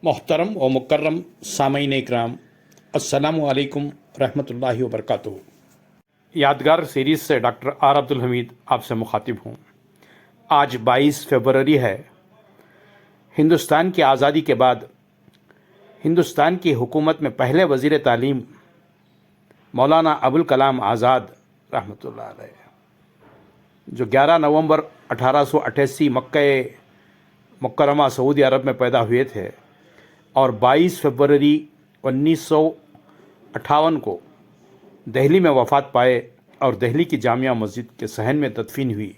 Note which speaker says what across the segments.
Speaker 1: मोहतरम व मुकर्रम सामईन इकराम, अस्सलामु अलैकुम रहमतुल्लाहि व बरकातुहू। यादगार सीरीज़ से डॉक्टर आर अब्दुल हमीद आपसे मुखातिब हूँ। आज 22 फरवरी है। हिंदुस्तान की आज़ादी के बाद हिंदुस्तान की हुकूमत में पहले वज़ीर तालीम मौलाना अबुल कलाम आज़ाद रहमतुल्लाह अलैह, जो 11 नवंबर 1888 मक्का मुकर्रमा सऊदी अरब में पैदा हुए थे और 22 फरवरी 1958 को दिल्ली में वफ़ात पाए और दिल्ली की जामिया मस्जिद के सहन में तदफीन हुई।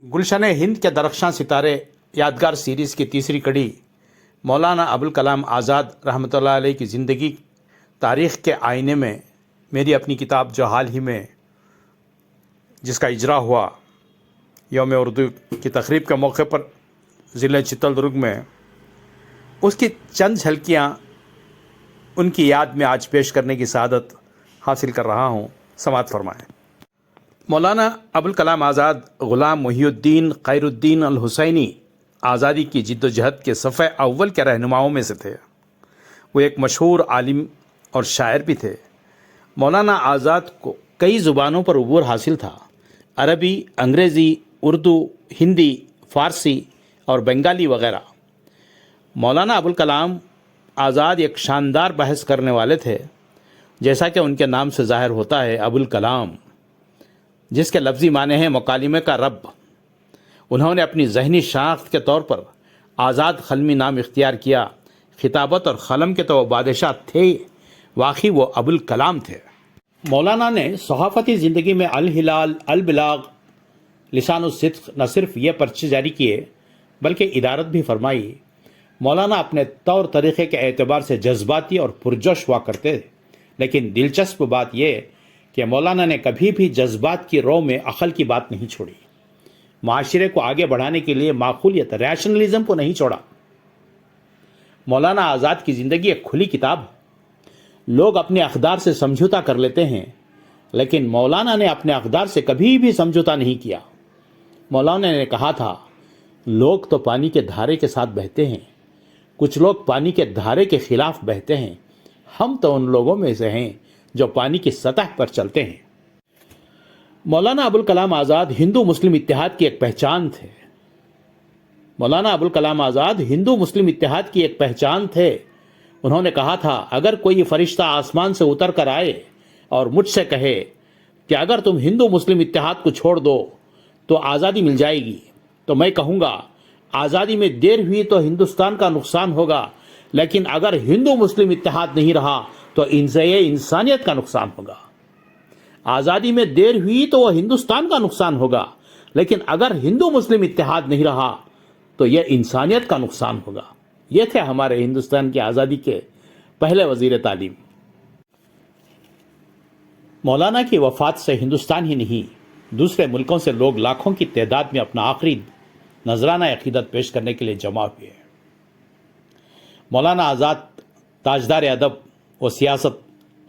Speaker 1: गुलशन हिंद के दरख्शां सितारे यादगार सीरीज़ की तीसरी कड़ी मौलाना अबुल कलाम आज़ाद रहमतुल्लाह अलैह की ज़िंदगी तारीख़ के आईने में मेरी अपनी किताब, जो हाल ही में जिसका इजरा हुआ यौम उर्दू की तकरीब के मौके पर ज़िले चित्रदुर्ग में, उसकी चंद झलकियाँ उनकी याद में आज पेश करने की सआदत हासिल कर रहा हूँ। समाअत फरमाएँ। मौलाना अबुल कलाम आज़ाद ग़ुलाम मुहिउद्दीन खैरुद्दीन अल हुसैनी आज़ादी की जिद्दोजहद के सफ़े अव्वल के रहनुमाओं में से थे। वो एक मशहूर आलिम और शायर भी थे। मौलाना आज़ाद को कई ज़ुबानों पर उबूर हासिल था। अरबी, अंग्रेज़ी, उर्दू, हिंदी, फ़ारसी और बंगाली वग़ैरह। मौलाना अबुल कलाम आज़ाद एक शानदार बहस करने वाले थे। जैसा कि उनके नाम से ज़ाहिर होता है, अबुल कलाम, जिसके लफ्ज़ी माने हैं मुकालिमे का रब। उन्होंने अपनी ज़हनी शनाख्त के तौर पर आज़ाद खलमी नाम इख्तियार किया। खिताबत और क़लम के तो वो बादशाह थे, वाकई वो अबुल कलाम थे। मौलाना ने सहाफ़ती ज़िंदगी में अल हिलाल, अल बिलाग, लिसानुस सिद्क़ न सिर्फ ये पर्चे जारी किए बल्कि इदारत भी फरमाई। मौलाना अपने तौर तरीक़े के एतबार से जज्बाती और पुरजोश हुआ करते थे, लेकिन दिलचस्प बात यह कि मौलाना ने कभी भी जज्बात की रो में अक़ल की बात नहीं छोड़ी। माशरे को आगे बढ़ाने के लिए माकूलियत, रैशनलिज़म को नहीं छोड़ा। मौलाना आज़ाद की ज़िंदगी एक खुली किताब है। लोग अपने अक़दार से समझौता कर लेते हैं, लेकिन मौलाना ने अपने अक़दार से कभी भी समझौता नहीं किया। मौलाना ने कहा था, लोग तो पानी के धारे के साथ बहते हैं, कुछ लोग पानी के धारे के खिलाफ बहते हैं। हम तो उन लोगों में से हैं जो पानी की सतह पर चलते हैं। मौलाना अबुल कलाम आज़ाद हिंदू मुस्लिम इत्तेहाद की एक पहचान थे। मौलाना अबुल कलाम आज़ाद हिंदू मुस्लिम इत्तेहाद की एक पहचान थे। उन्होंने कहा था, अगर कोई फरिश्ता आसमान से उतर कर आए और मुझसे कहे कि अगर तुम हिंदू मुस्लिम इत्तेहाद को छोड़ दो तो आज़ादी मिल जाएगी, तो मैं कहूँगा आज़ादी में देर हुई तो हिंदुस्तान का नुकसान होगा, लेकिन अगर हिंदू मुस्लिम इत्तेहाद नहीं रहा तो इनसे ये इंसानियत का नुकसान होगा। आज़ादी में देर हुई तो वह हिंदुस्तान का नुकसान होगा, लेकिन अगर हिंदू मुस्लिम इत्तेहाद नहीं रहा तो यह इंसानियत का नुकसान होगा। ये थे हमारे हिंदुस्तान की आज़ादी के पहले वज़ीर तालीम। मौलाना की वफ़ात से हिंदुस्तान ही नहीं, दूसरे मुल्कों से लोग लाखों की तादाद में अपना आखिरी नजराना अक़ीदत पेश करने के लिए जमा हुए। मौलाना आज़ाद ताजदार अदब व सियासत,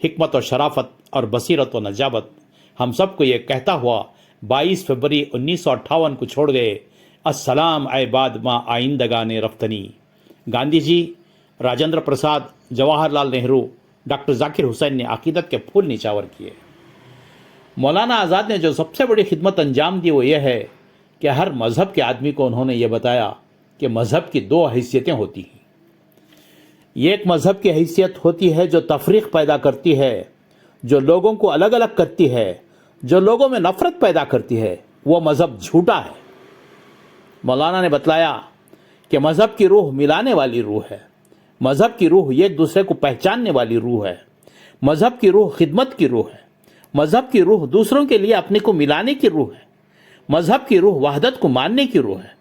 Speaker 1: हिकमत और शराफत और बसीरत व नजाबत हम सबको ये कहता हुआ 22 फरवरी 1958 को छोड़ गए। अस्सलाम ऐ बाद माँ आइंदगाने रफ्तनी। गांधी जी, राजेंद्र प्रसाद, जवाहरलाल नेहरू, डॉक्टर जाकिर हुसैन ने अक़ीदत के फूल निछावर किए। मौलाना आज़ाद ने जो सबसे बड़ी खिदमत अंजाम दी वो ये है कि हर मज़हब के आदमी को उन्होंने ये बताया कि मज़हब की दो हैसियतें होती हैं। ये एक मज़हब की हैसियत होती है जो तफरीक़ पैदा करती है, जो लोगों को अलग अलग करती है, जो लोगों में नफ़रत पैदा करती है। वो मज़हब झूठा है। मौलाना ने बतलाया कि मज़हब की रूह मिलाने वाली रूह है। मज़हब की रूह एक दूसरे को पहचानने वाली रूह है। मज़हब की रूह खिदमत की रूह है। मज़हब की रूह दूसरों के लिए अपने को मिलाने की रूह है। मज़हब की रूह वहदत को मानने की रूह है।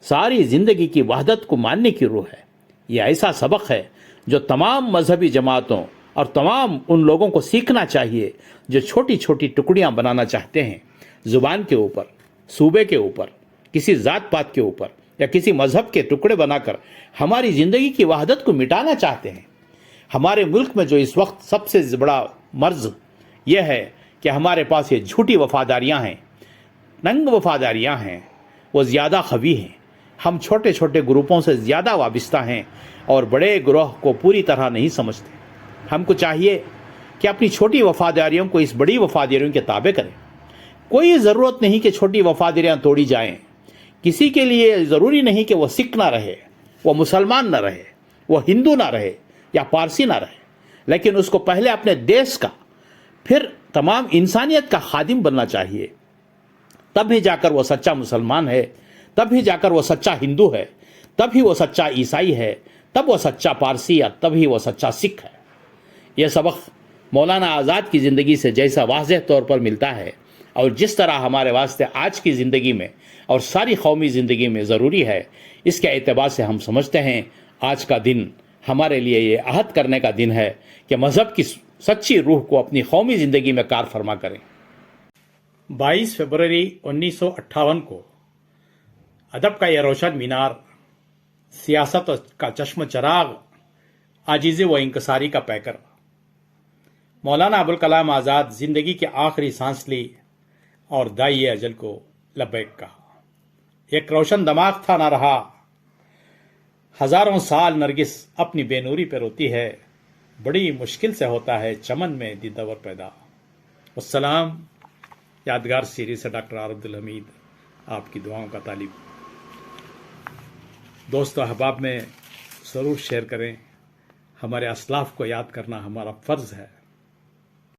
Speaker 1: सारी ज़िंदगी की वहदत को मानने की रूह है। यह ऐसा सबक है जो तमाम मजहबी जमातों और तमाम उन लोगों को सीखना चाहिए जो छोटी छोटी टुकड़ियाँ बनाना चाहते हैं, ज़ुबान के ऊपर, सूबे के ऊपर, किसी ज़ात पात के ऊपर या किसी मज़हब के टुकड़े बनाकर हमारी ज़िंदगी की वहदत को मिटाना चाहते हैं। हमारे मुल्क में जो इस वक्त सबसे बड़ा मर्ज़ यह है कि हमारे पास ये झूठी वफ़ादारियाँ हैं, नंग वफ़ादारियाँ हैं, वो ज़्यादा ख़वी हैं। ہم چھوٹے چھوٹے گروپوں سے زیادہ وابستہ ہیں اور بڑے گروہ کو پوری طرح نہیں سمجھتے۔ ہم کو چاہیے کہ اپنی چھوٹی وفاداریوں کو اس بڑی وفاداریوں کے تابع کریں۔ کوئی ضرورت نہیں کہ چھوٹی وفاداریاں توڑی جائیں۔ کسی کے لیے ضروری نہیں کہ وہ سکھ نہ رہے، وہ مسلمان نہ رہے، وہ ہندو نہ رہے یا پارسی نہ رہے، لیکن اس کو پہلے اپنے دیش کا، پھر تمام انسانیت کا خادم بننا چاہیے۔ تب ہی جا کر وہ سچا مسلمان ہے، تب ہی جا کر وہ سچا ہندو ہے، تب ہی وہ سچا عیسائی ہے، تب وہ سچا پارسی یا تب ہی وہ سچا سکھ ہے۔ یہ سبق مولانا آزاد کی زندگی سے جیسا واضح طور پر ملتا ہے اور جس طرح ہمارے واسطے آج کی زندگی میں اور ساری قومی زندگی میں ضروری ہے، اس کے اعتبار سے ہم سمجھتے ہیں آج کا دن ہمارے لیے یہ عہد کرنے کا دن ہے کہ مذہب کی سچی روح کو اپنی قومی زندگی میں کار فرما کریں۔ 22 فروری 1958 کو ادب کا یہ روشن مینار، سیاست کا چشم چراغ، عاجزی و انکساری کا پیکر، مولانا ابوالکلام آزاد زندگی کی آخری سانس لی اور دائی اجل کو لبیک کہا۔ ایک روشن دماغ تھا نہ رہا، ہزاروں سال نرگس اپنی بے نوری پہ روتی ہے، بڑی مشکل سے ہوتا ہے چمن میں دیدور پیدا۔ السلام، یادگار سیریز سے ڈاکٹر عبدالحمید، آپ کی دعاؤں کا طالب۔ دوست و احباب میں ضرور شیئر کریں۔ ہمارے اسلاف کو یاد کرنا ہمارا فرض ہے۔